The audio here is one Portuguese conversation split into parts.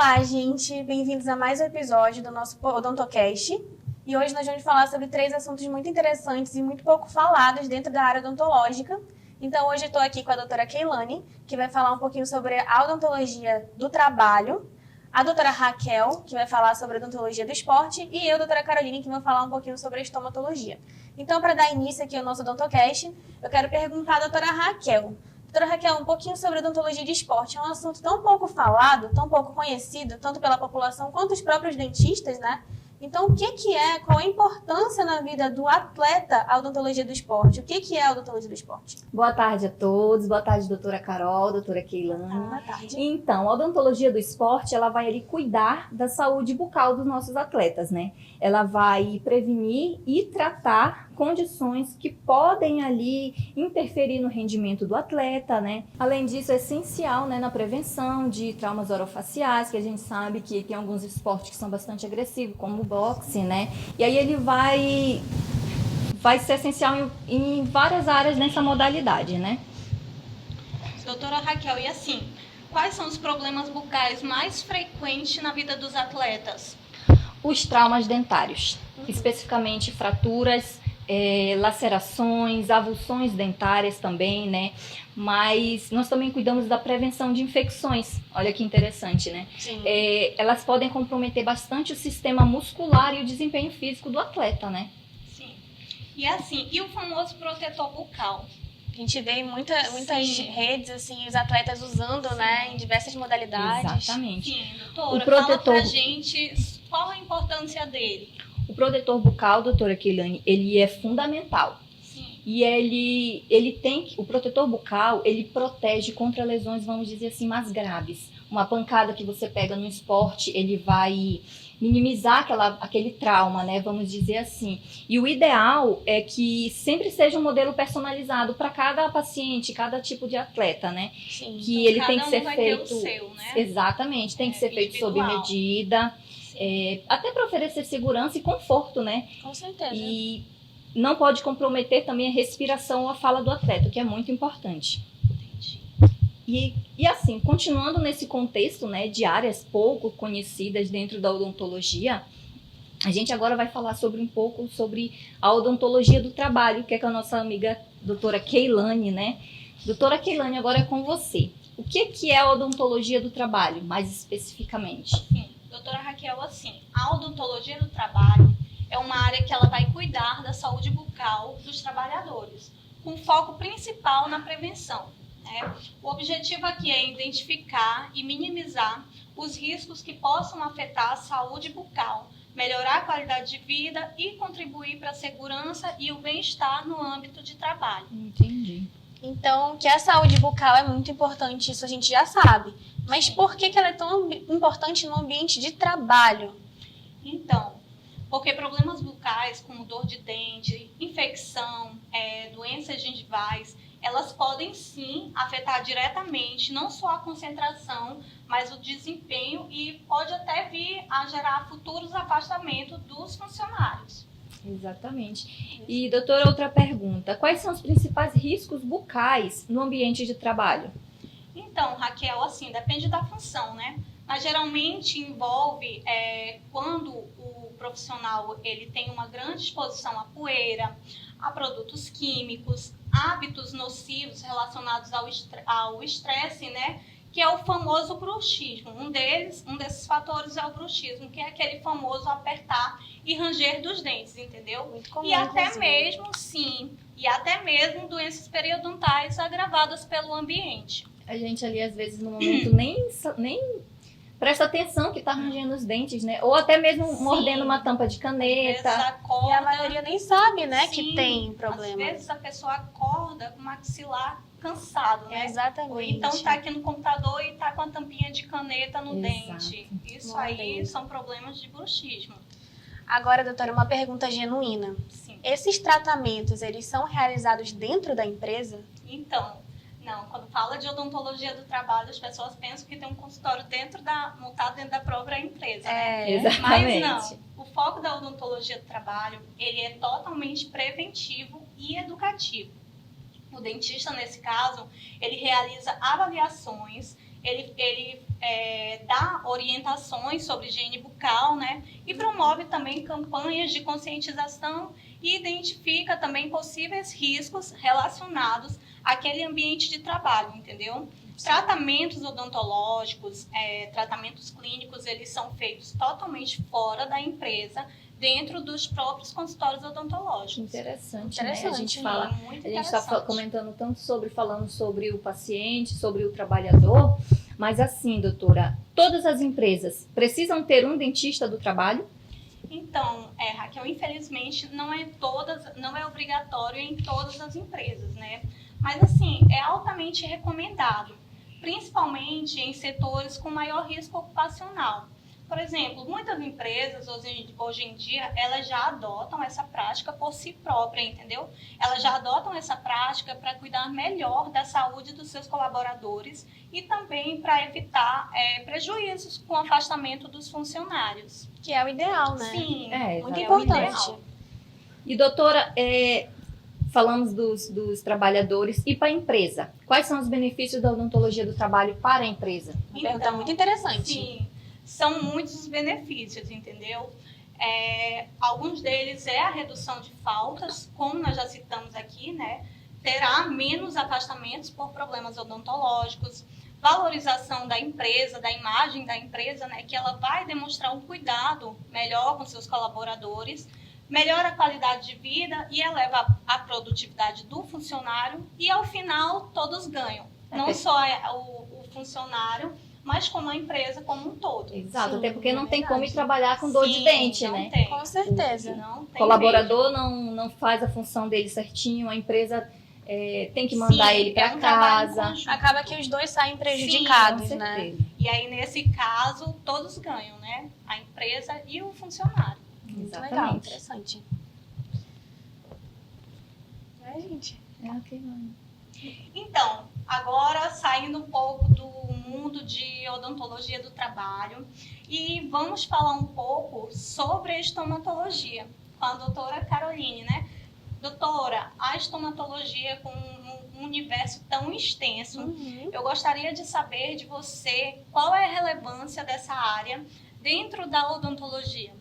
Olá, gente! Bem-vindos a mais um episódio do nosso Odontocast. E hoje nós vamos falar sobre 3 assuntos muito interessantes e muito pouco falados dentro da área odontológica. Então, hoje eu estou aqui com a doutora Keilane, que vai falar um pouquinho sobre a odontologia do trabalho, a doutora Raquel, que vai falar sobre a odontologia do esporte, e eu, doutora Caroline, que vai falar um pouquinho sobre a estomatologia. Então, para dar início aqui ao nosso Odontocast, eu quero perguntar à doutora Raquel. Doutora Raquel, um pouquinho sobre a odontologia de esporte. É um assunto tão pouco falado, tão pouco conhecido, tanto pela população quanto os próprios dentistas, né? Então, o que é, qual a importância na vida do atleta a odontologia do esporte? O que é a odontologia do esporte? Boa tarde a todos, boa tarde, doutora Carol, doutora Keilane. Boa tarde. Então, a odontologia do esporte, ela vai ali cuidar da saúde bucal dos nossos atletas, né? Ela vai prevenir e tratar condições que podem ali interferir no rendimento do atleta, né? Além disso, é essencial, né, na prevenção de traumas orofaciais, que a gente sabe que tem alguns esportes que são bastante agressivos, como o boxe, né? E aí ele vai ser essencial em várias áreas nessa modalidade, né? Doutora Raquel, e assim, quais são os problemas bucais mais frequentes na vida dos atletas? Os traumas dentários, especificamente fraturas, lacerações, avulsões dentárias também, né? Mas nós também cuidamos da prevenção de infecções. Olha que interessante, né? Sim. Elas podem comprometer bastante o sistema muscular e o desempenho físico do atleta, né? Sim. E assim, e o famoso protetor bucal? A gente vê muitas redes, assim, os atletas usando, né, em diversas modalidades. Exatamente. Sim, doutora, O protetor... fala pra gente qual a importância dele. O protetor bucal, doutora Keilane, ele é fundamental. Sim. E ele tem, o protetor bucal, ele protege contra lesões, vamos dizer assim, mais graves. Uma pancada que você pega no esporte, ele vai minimizar aquele trauma, né? Vamos dizer assim. E o ideal é que sempre seja um modelo personalizado para cada paciente, cada tipo de atleta, né? Sim. Que Então, ele tem que ser vai feito. Ter o seu, né? Exatamente, tem que ser feito sob individual. medida. Até para oferecer segurança e conforto, né? Com certeza. E não pode comprometer também a respiração ou a fala do atleta, que é muito importante. E assim, continuando nesse contexto, né, de áreas pouco conhecidas dentro da odontologia, a gente agora vai falar um pouco sobre a odontologia do trabalho, que é com a nossa amiga doutora Keilane, né? Doutora Keilane, agora é com você. O que é a odontologia do trabalho, mais especificamente? Sim. Doutora Raquel, assim, a odontologia do trabalho é uma área que ela vai cuidar da saúde bucal dos trabalhadores, com foco principal na prevenção, né? O objetivo aqui é identificar e minimizar os riscos que possam afetar a saúde bucal, melhorar a qualidade de vida e contribuir para a segurança e o bem-estar no âmbito de trabalho. Entendi. Então, que a saúde bucal é muito importante, isso a gente já sabe. Mas por que ela é tão importante no ambiente de trabalho? Então, porque problemas bucais como dor de dente, infecção, doenças gengivais, elas podem sim afetar diretamente não só a concentração, mas o desempenho e pode até vir a gerar futuros afastamentos dos funcionários. Exatamente. E, doutora, outra pergunta. Quais são os principais riscos bucais no ambiente de trabalho? Então, Raquel, assim, depende da função, né? Mas geralmente envolve quando o profissional ele tem uma grande exposição à poeira, a produtos químicos, hábitos nocivos relacionados ao estresse, né? Que é o famoso bruxismo. Um desses fatores é o bruxismo, que é aquele famoso apertar e ranger dos dentes, entendeu? Muito comum, E até inclusive. mesmo, sim, e até mesmo doenças periodontais agravadas pelo ambiente. A gente ali, às vezes, no momento, nem presta atenção que tá rangendo os dentes, né? Ou até mesmo Sim. mordendo uma tampa de Às caneta. vezes acorda, E a maioria nem sabe, né, que sim, tem problema. Às vezes a pessoa acorda com o maxilar cansado, né? Exatamente. Ou então tá aqui no computador e tá com a tampinha de caneta no Exato. dente. Isso No aí dente. são problemas de bruxismo. Agora, doutora, uma pergunta genuína. Sim. Esses tratamentos, eles são realizados dentro da empresa? Então, não, quando fala de odontologia do trabalho, as pessoas pensam que tem um consultório montado dentro da própria empresa, né? Exatamente. Mas não. O foco da odontologia do trabalho, ele é totalmente preventivo e educativo. O dentista, nesse caso, ele realiza avaliações, ele dá orientações sobre higiene bucal, né? E promove também campanhas de conscientização e identifica também possíveis riscos relacionados àquele ambiente de trabalho, entendeu? Sim. Tratamentos odontológicos, tratamentos clínicos, eles são feitos totalmente fora da empresa, dentro dos próprios consultórios odontológicos. Interessante, né? A gente está comentando tanto falando sobre o paciente, sobre o trabalhador, mas assim, doutora, todas as empresas precisam ter um dentista do trabalho? Então, Raquel, infelizmente não é obrigatório em todas as empresas, né? Mas assim, é altamente recomendado, principalmente em setores com maior risco ocupacional. Por exemplo, muitas empresas hoje em dia, elas já adotam essa prática por si própria, entendeu? Elas já adotam essa prática para cuidar melhor da saúde dos seus colaboradores e também para evitar prejuízos com o afastamento dos funcionários. Que é o ideal, né? Sim, muito importante. E doutora, falamos dos trabalhadores e para a empresa. Quais são os benefícios da odontologia do trabalho para a empresa? Uma pergunta muito interessante. Sim. São muitos os benefícios, entendeu? Alguns deles é a redução de faltas, como nós já citamos aqui, né? Terá menos afastamentos por problemas odontológicos, valorização da empresa, da imagem da empresa, né? Que ela vai demonstrar um cuidado melhor com seus colaboradores, melhora a qualidade de vida e eleva a produtividade do funcionário e, ao final, todos ganham. Não só o funcionário, mas como a empresa como um todo. Exato, sim, até porque não tem como ir trabalhar com dor de dente, né? Tem. Com certeza. O colaborador não faz a função dele certinho, a empresa tem que mandar ele para casa. Acaba que os dois saem prejudicados, né? E aí, nesse caso, todos ganham, né? A empresa e o funcionário. Muito legal, interessante. Gente. Então, agora saindo um pouco do mundo de odontologia do trabalho e vamos falar um pouco sobre a estomatologia com a doutora Caroline, né? Doutora, a estomatologia com um universo tão extenso, eu gostaria de saber de você qual é a relevância dessa área dentro da odontologia.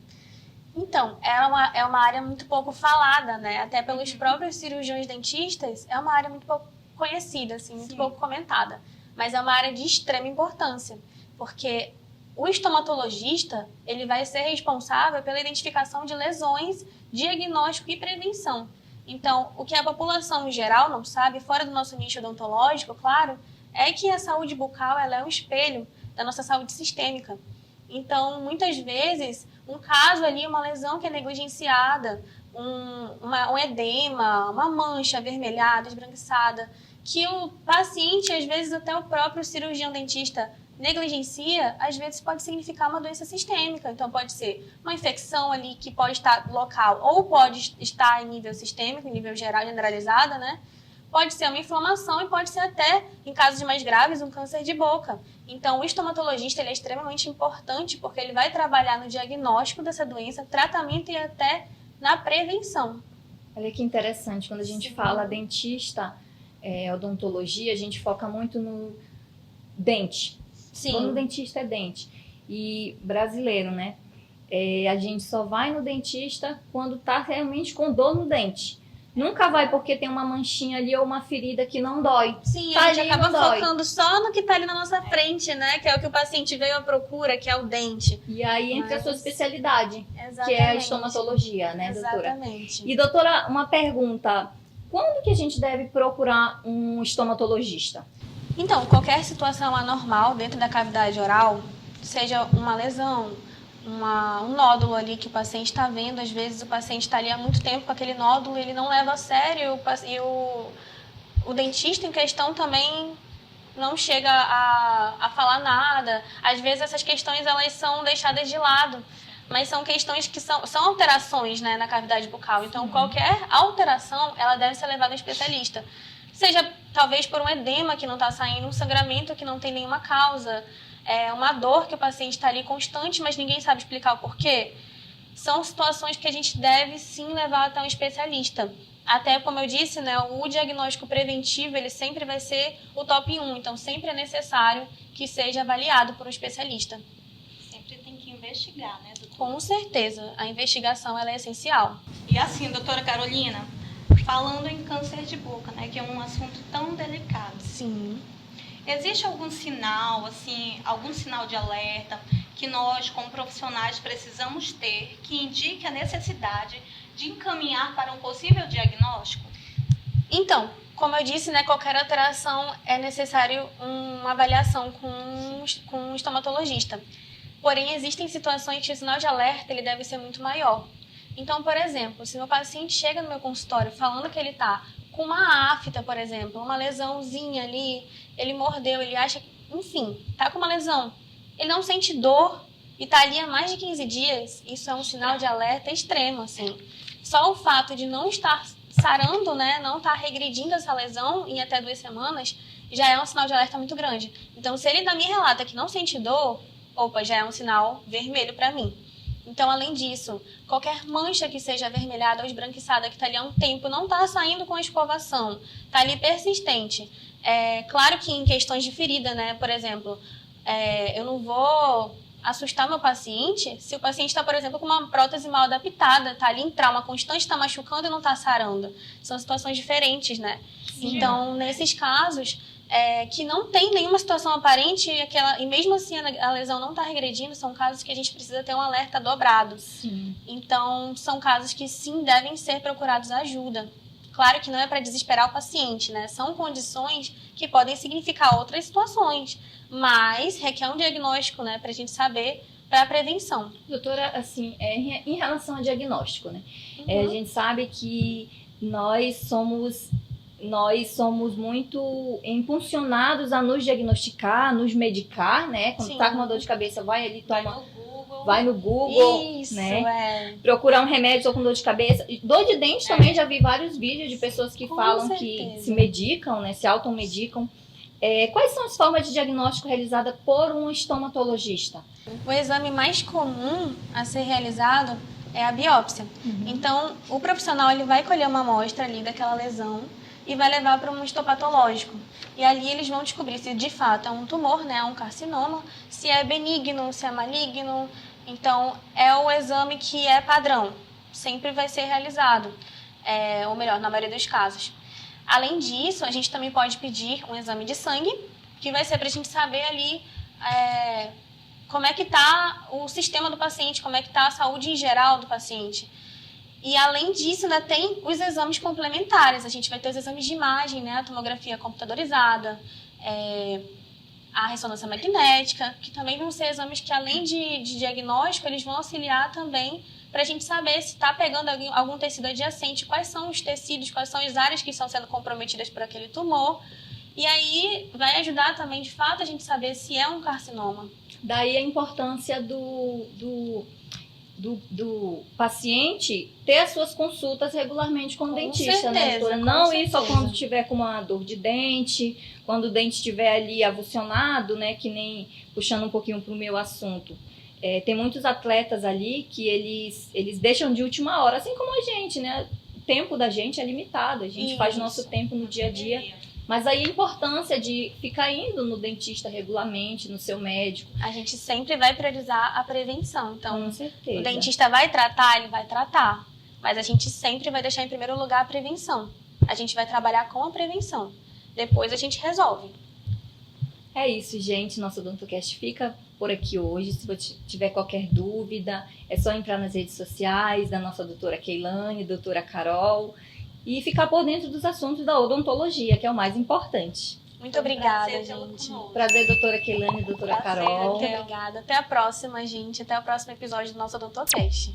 Então, é uma área muito pouco falada, né? Até pelos próprios cirurgiões dentistas, é uma área muito pouco conhecida, assim, muito pouco comentada. Mas é uma área de extrema importância, porque o estomatologista, ele vai ser responsável pela identificação de lesões, diagnóstico e prevenção. Então, o que a população em geral não sabe, fora do nosso nicho odontológico, claro, é que a saúde bucal ela é um espelho da nossa saúde sistêmica. Então, muitas vezes, um caso ali, uma lesão que é negligenciada, um edema, uma mancha avermelhada, esbranquiçada, que o paciente, às vezes até o próprio cirurgião dentista negligencia, às vezes pode significar uma doença sistêmica. Então, pode ser uma infecção ali que pode estar local ou pode estar em nível sistêmico, em nível geral, generalizada, né? Pode ser uma inflamação e pode ser até, em casos mais graves, um câncer de boca. Então, o estomatologista ele é extremamente importante porque ele vai trabalhar no diagnóstico dessa doença, tratamento e até na prevenção. Olha que interessante, quando a gente fala dentista, odontologia, a gente foca muito no dente. Sim. Quando o dentista é dente. E brasileiro, né? A gente só vai no dentista quando tá realmente com dor no dente. Nunca vai porque tem uma manchinha ali ou uma ferida que não dói. Sim, tá, a gente acaba focando só no que tá ali na nossa frente, né? Que é o que o paciente veio à procura, que é o dente. E aí entra a sua especialidade, que é a estomatologia, né, doutora? Exatamente. E doutora, uma pergunta. Quando que a gente deve procurar um estomatologista? Então, qualquer situação anormal dentro da cavidade oral, seja uma lesão, um nódulo ali que o paciente está vendo, às vezes o paciente está ali há muito tempo com aquele nódulo, ele não leva a sério e o dentista em questão também não chega a falar nada. Às vezes essas questões elas são deixadas de lado, mas são questões que são alterações, né, na cavidade bucal. Então, qualquer alteração ela deve ser levada ao especialista. Seja talvez por um edema que não está saindo, um sangramento que não tem nenhuma causa, uma dor que o paciente está ali constante, mas ninguém sabe explicar o porquê. São situações que a gente deve sim levar até um especialista. Até, como eu disse, né, o diagnóstico preventivo ele sempre vai ser o top 1. Então, sempre é necessário que seja avaliado por um especialista. Sempre tem que investigar, né, doutora? Com certeza, a investigação ela é essencial. E assim, doutora Carolina, falando em câncer de boca, né, que é um assunto tão delicado. Sim. Existe algum sinal, assim, algum sinal de alerta que nós, como profissionais, precisamos ter que indique a necessidade de encaminhar para um possível diagnóstico? Então, como eu disse, né, qualquer alteração é necessário uma avaliação com um estomatologista. Porém, existem situações que o sinal de alerta ele deve ser muito maior. Então, por exemplo, se meu paciente chega no meu consultório falando que ele está com uma afta, por exemplo, uma lesãozinha ali, ele mordeu, ele acha, enfim, tá com uma lesão, ele não sente dor e tá ali há mais de 15 dias, isso é um sinal de alerta extremo, assim. Só o fato de não estar sarando, né, não estar regredindo essa lesão em até 2 semanas, já é um sinal de alerta muito grande. Então, se ele me relata que não sente dor, opa, já é um sinal vermelho para mim. Então, além disso, qualquer mancha que seja avermelhada ou esbranquiçada que está ali há um tempo, não está saindo com a escovação, está ali persistente. Claro que em questões de ferida, né? Por exemplo, eu não vou assustar meu paciente se o paciente está, por exemplo, com uma prótese mal adaptada, está ali em trauma constante, está machucando e não está sarando. São situações diferentes, né? Sim. Então, nesses casos, que não tem nenhuma situação aparente e mesmo assim a lesão não está regredindo, são casos que a gente precisa ter um alerta dobrado. Sim. Então, são casos que sim devem ser procurados ajuda. Claro que não é para desesperar o paciente, né? São condições que podem significar outras situações, mas requer um diagnóstico, né, para a gente saber para a prevenção. Doutora, assim, em relação ao diagnóstico, né? Uhum. A gente sabe que nós somos muito impulsionados a nos diagnosticar, nos medicar, né? Quando Sim. tá com uma dor de cabeça, vai ali, toma... Vai no Google, Isso, né? Procurar um remédio ou com dor de cabeça. Dor de dente também, já vi vários vídeos de pessoas que falam que se medicam, né? Se automedicam. Quais são as formas de diagnóstico realizada por um estomatologista? O exame mais comum a ser realizado é a biópsia. Então, o profissional ele vai colher uma amostra ali daquela lesão e vai levar para um histopatológico. E ali eles vão descobrir se de fato é um tumor, né, um carcinoma, se é benigno, se é maligno. Então, é o exame que é padrão, sempre vai ser realizado, ou melhor, na maioria dos casos. Além disso, a gente também pode pedir um exame de sangue, que vai ser para a gente saber ali como é que está o sistema do paciente, como é que está a saúde em geral do paciente. E, além disso, ainda tem os exames complementares. A gente vai ter os exames de imagem, né? A tomografia computadorizada, a ressonância magnética, que também vão ser exames que, além de diagnóstico, eles vão auxiliar também para a gente saber se está pegando algum tecido adjacente, quais são os tecidos, quais são as áreas que estão sendo comprometidas por aquele tumor. E aí vai ajudar também, de fato, a gente saber se é um carcinoma. Daí a importância do paciente ter as suas consultas regularmente com o dentista, né, doutora? Não ir só quando tiver com uma dor de dente, quando o dente estiver ali avulsionado, né, que nem puxando um pouquinho para o meu assunto. Tem muitos atletas ali que eles deixam de última hora, assim como a gente, né? O tempo da gente é limitado, a gente faz nosso tempo no dia a dia. Mas aí a importância de ficar indo no dentista regularmente, no seu médico. A gente sempre vai priorizar a prevenção. Então, com certeza. O dentista vai tratar, ele vai tratar. Mas a gente sempre vai deixar em primeiro lugar a prevenção. A gente vai trabalhar com a prevenção. Depois a gente resolve. É isso, gente. Nosso OdontoCast fica por aqui hoje. Se você tiver qualquer dúvida, é só entrar nas redes sociais da nossa doutora Keilane, doutora Carol, e ficar por dentro dos assuntos da odontologia, que é o mais importante. Muito obrigada, gente. Prazer, doutora Keilane e doutora Carol. Muito obrigada. Até a próxima, gente. Até o próximo episódio do nosso OdontoCast.